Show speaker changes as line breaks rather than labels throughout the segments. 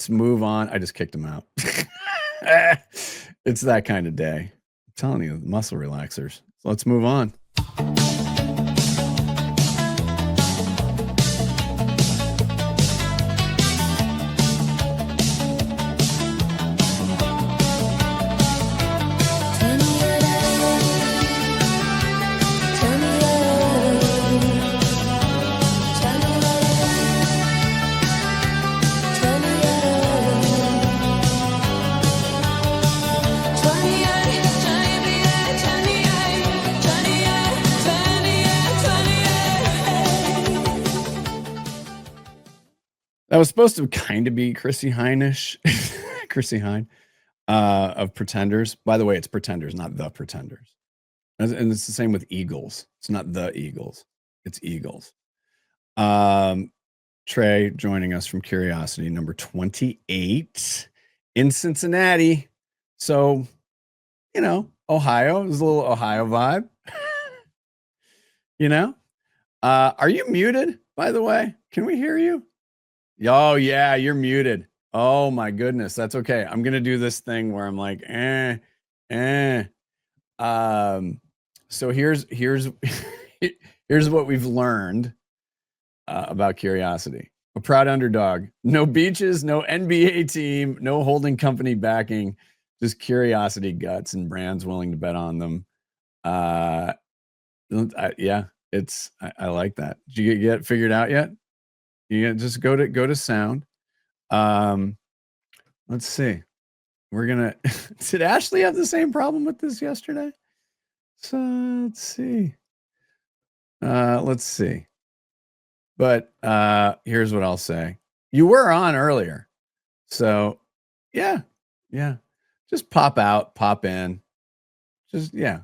let's move on. I just kicked him out. It's that kind of day. I'm telling you, muscle relaxers. So let's move on. That was supposed to kind of be Chrissy Hine-ish. Chrissy Hine of Pretenders. By the way, it's Pretenders, not the Pretenders. And it's the same with Eagles. It's not the Eagles. It's Eagles. Trey joining us from Curiosity, number 28 in Cincinnati. So, you know, Ohio. There's a little Ohio vibe. You know? Are you muted, by the way? Can we hear you? Oh, yeah, you're muted. Oh, my goodness. That's okay. I'm going to do this thing where I'm like, So here's here's what we've learned about Curiosity. A proud underdog. No beaches, no NBA team, no holding company backing, just Curiosity guts and brands willing to bet on them. Yeah, I like that. Did you get it figured out yet? You just go to sound. Let's see. We're gonna. Did Ashley have the same problem with this yesterday? So let's see. Let's see. But here's what I'll say. You were on earlier. So yeah. Just pop out, pop in. Just yeah.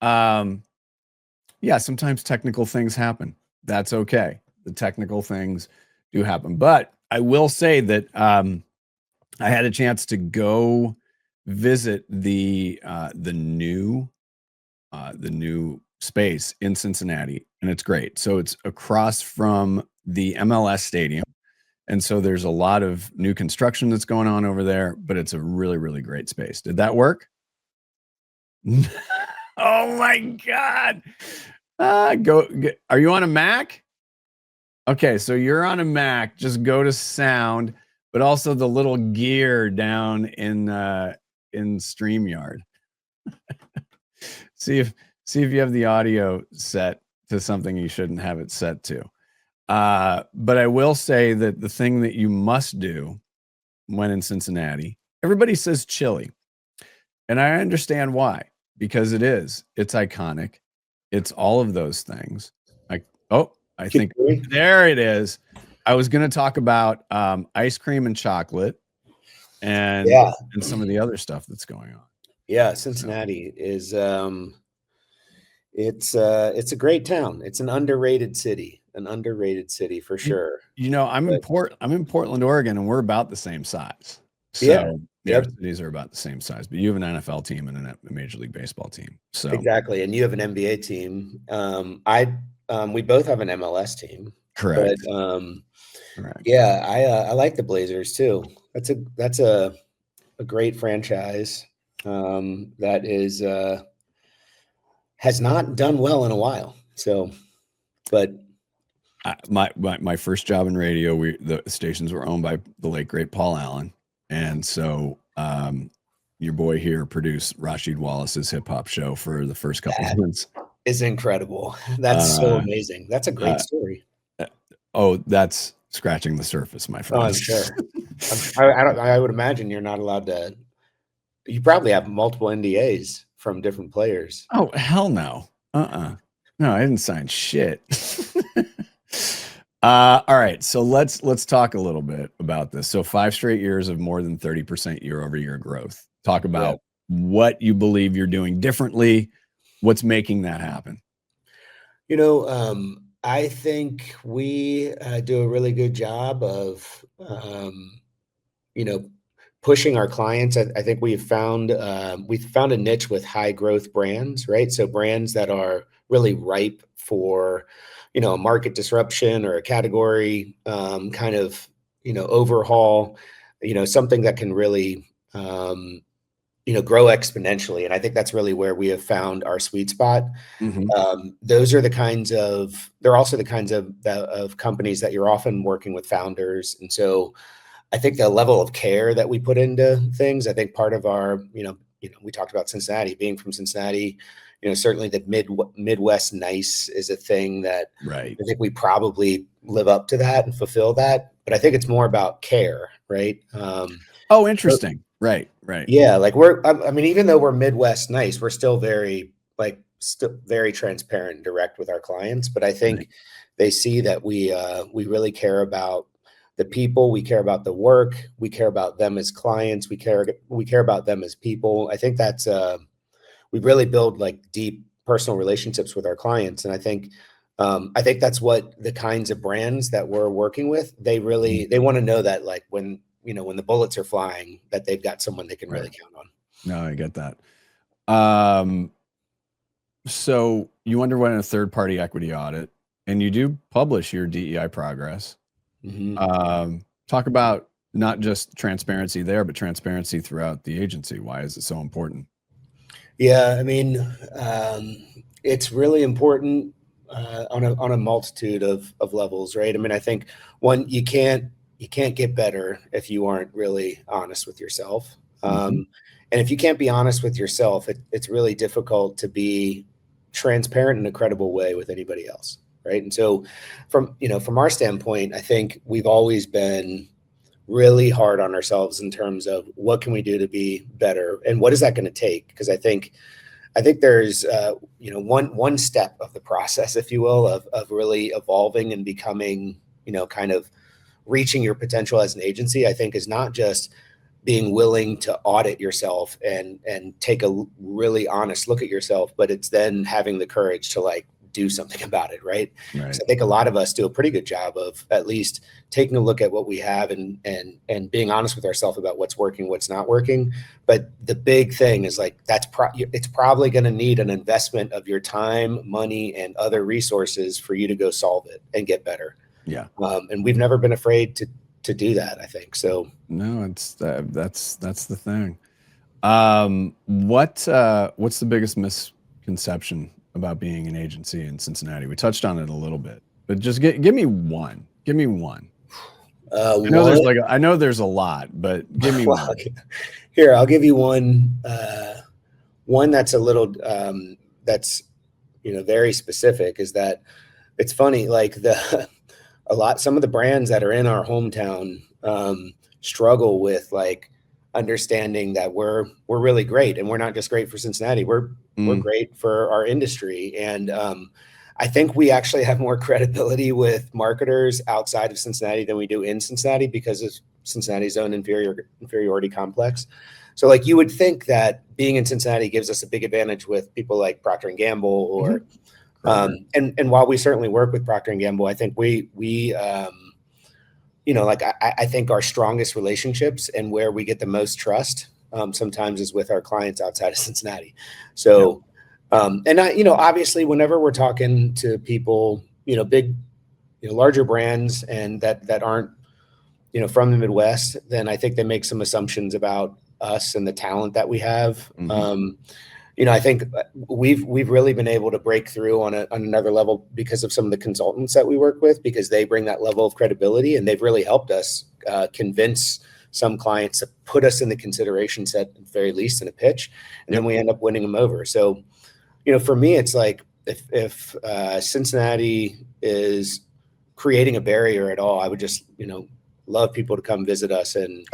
Yeah, sometimes technical things happen. That's okay. The technical things do happen. But I will say that I had a chance to go visit the new space in Cincinnati, and it's great. So it's across from the MLS stadium. And so there's a lot of new construction that's going on over there, but it's a really, really great space. Did that work? Oh my God. Are you on a Mac? Okay, so you're on a Mac. Just go to sound, but also the little gear down in StreamYard. See if you have the audio set to something you shouldn't have it set to. But I will say that the thing that you must do when in Cincinnati, everybody says chili. And I understand why, because it's iconic. It's all of those things. I think there it is. I was going to talk about ice cream and chocolate and some of the other stuff that's going on.
Yeah, Cincinnati is it's a great town. It's an underrated city for sure.
You know, I'm in Portland, Oregon, and we're about the same size. So our cities are about the same size, but you have an NFL team and a Major League Baseball team. So
exactly, and you have an NBA team. We both have an MLS team.
Correct.
But, yeah, I like the Blazers too. That's a great franchise that is has not done well in a while. So, but
my first job in radio, the stations were owned by the late great Paul Allen, and so your boy here produced Rasheed Wallace's hip hop show for the first couple of months.
Is incredible. That's so amazing. That's a great story.
That's scratching the surface, my friend.
Oh, I'm sure. I would imagine you're not allowed to. You probably have multiple NDAs from different players.
Oh, hell no. No, I didn't sign shit. All right, so let's talk a little bit about this. So 5 straight years of more than 30% year-over-year growth. Talk about what you believe you're doing differently. What's making that happen?
You know, I think we do a really good job of, pushing our clients. I think we've found a niche with high growth brands, right? So brands that are really ripe for, a market disruption or a category kind of, overhaul. something that can really, grow exponentially. And I think that's really where we have found our sweet spot. They're also the kinds of companies that you're often working with founders. And so I think the level of care that we put into things, I think part of our, we talked about Cincinnati, being from Cincinnati, certainly the Midwest nice is a thing that
right.
I think we probably live up to that and fulfill that. But I think it's more about care, right?
Oh, interesting. Right.
Yeah, like I mean, even though we're Midwest nice, we're still very transparent and direct with our clients. But I think they see that we really care about the people, we care about the work, we care about them as clients, we care about them as people. I think that's we really build like deep personal relationships with our clients, and I think that's what the kinds of brands that we're working with, they want to know that, like, when the bullets are flying, that they've got someone they can really count on.
No, I get that. So you underwent a third-party equity audit, and you do publish your DEI progress. Talk about not just transparency there, but transparency throughout the agency. Why is it so important?
Yeah, I mean, it's really important on a multitude of levels, right? I mean, I think one, you can't get better if you aren't really honest with yourself. And if you can't be honest with yourself, it's really difficult to be transparent in a credible way with anybody else, right? And so from our standpoint, I think we've always been really hard on ourselves in terms of what can we do to be better and what is that going to take? Because I think there's one step of the process, if you will, of really evolving and becoming, kind of reaching your potential as an agency, I think, is not just being willing to audit yourself and take a really honest look at yourself, but it's then having the courage to like do something about it, right? So I think a lot of us do a pretty good job of at least taking a look at what we have and being honest with ourselves about what's working, what's not working. But the big thing is like it's probably going to need an investment of your time, money, and other resources for you to go solve it and get better.
Yeah.
And we've never been afraid to do that, I think. So
no, it's that's the thing. What's the biggest misconception about being an agency in Cincinnati? We touched on it a little bit, but just give me one. Give me one. I know there's a lot, but give me one.
Here, I'll give you one. One that's a little that's very specific, is that it's funny. Like some of the brands that are in our hometown struggle with like understanding that we're really great, and we're not just great for Cincinnati. We're great for our industry, and I think we actually have more credibility with marketers outside of Cincinnati than we do in Cincinnati because of Cincinnati's own inferiority complex. So like you would think that being in Cincinnati gives us a big advantage with people like Procter & Gamble or and while we certainly work with Procter & Gamble, I think we I think our strongest relationships and where we get the most trust sometimes is with our clients outside of Cincinnati. So, and obviously whenever we're talking to people, big, larger brands and that aren't, from the Midwest, then I think they make some assumptions about us and the talent that we have. I think we've really been able to break through on another level because of some of the consultants that we work with, because they bring that level of credibility, and they've really helped us convince some clients to put us in the consideration set, at the very least in a pitch, and then we end up winning them over. So, for me, it's like if Cincinnati is creating a barrier at all, I would just, love people to come visit us, and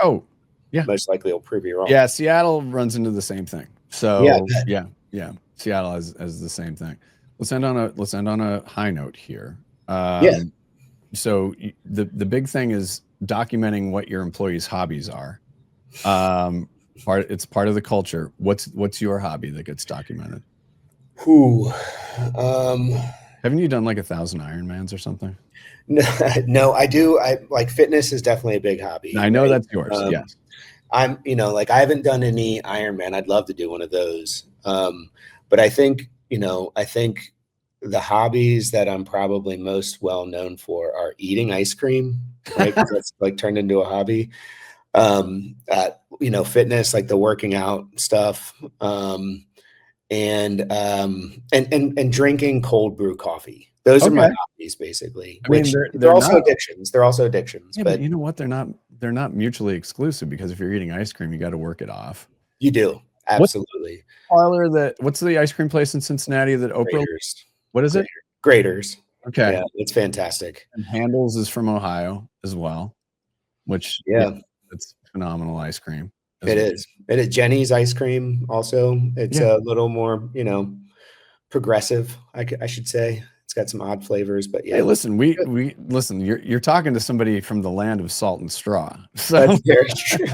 most likely it'll prove you wrong.
Yeah, Seattle runs into the same thing. So yeah, Seattle has the same thing. Let's end on a high note here. So the big thing is documenting what your employees' hobbies are. It's part of the culture. What's your hobby that gets documented? Haven't you done like 1,000 Ironmans or something?
No, I do. I like fitness is definitely a big hobby.
I know that's yours. Yes.
I'm, I haven't done any Ironman. I'd love to do one of those. But I think the hobbies that I'm probably most well known for are eating ice cream, right? 'Cause that's like turned into a hobby. fitness, like the working out stuff, and drinking cold brew coffee. Those are my hobbies, basically.
I mean,
Which
they're
they're also
not
addictions. They're also addictions.
Yeah, but you know what? They're not mutually exclusive, because if you're eating ice cream, you got to work it off.
You do. Absolutely.
What's the ice cream place in Cincinnati that Oprah?
Graders.
What is it?
Graders.
Okay.
Yeah, it's fantastic.
And Handles is from Ohio as well, which it's phenomenal ice cream.
It is. Jenny's ice cream also. It's a little more, progressive, I should say. It's got some odd flavors, but yeah.
Hey, listen, listen. You're talking to somebody from the land of salt and straw. So.
That's very true.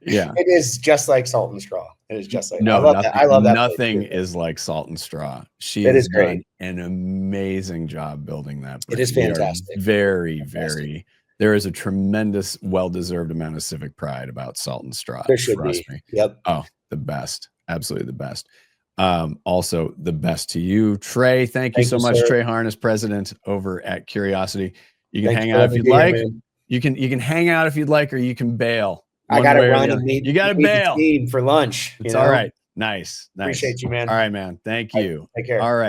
Yeah,
it is just like Salt and Straw. It is just like
I love that. Nothing
place,
is like Salt and Straw. She has done an amazing job building that brand.
It is fantastic.
Very, very. There is a tremendous, well-deserved amount of civic pride about Salt and Straw.
There should
Trust
be.
me.
Yep.
Oh, the best. Absolutely the best. Also the best to you, Trey. Thank you so much, sir. Trey Harness, president over at Curiosity. You can hang out if you'd like. You can hang out if you'd like, or you can bail.
I got to run and meet.
You got to bail
for lunch.
It's all right. Nice.
Appreciate you, man.
All right, man. Thank you.
Take care.
All right.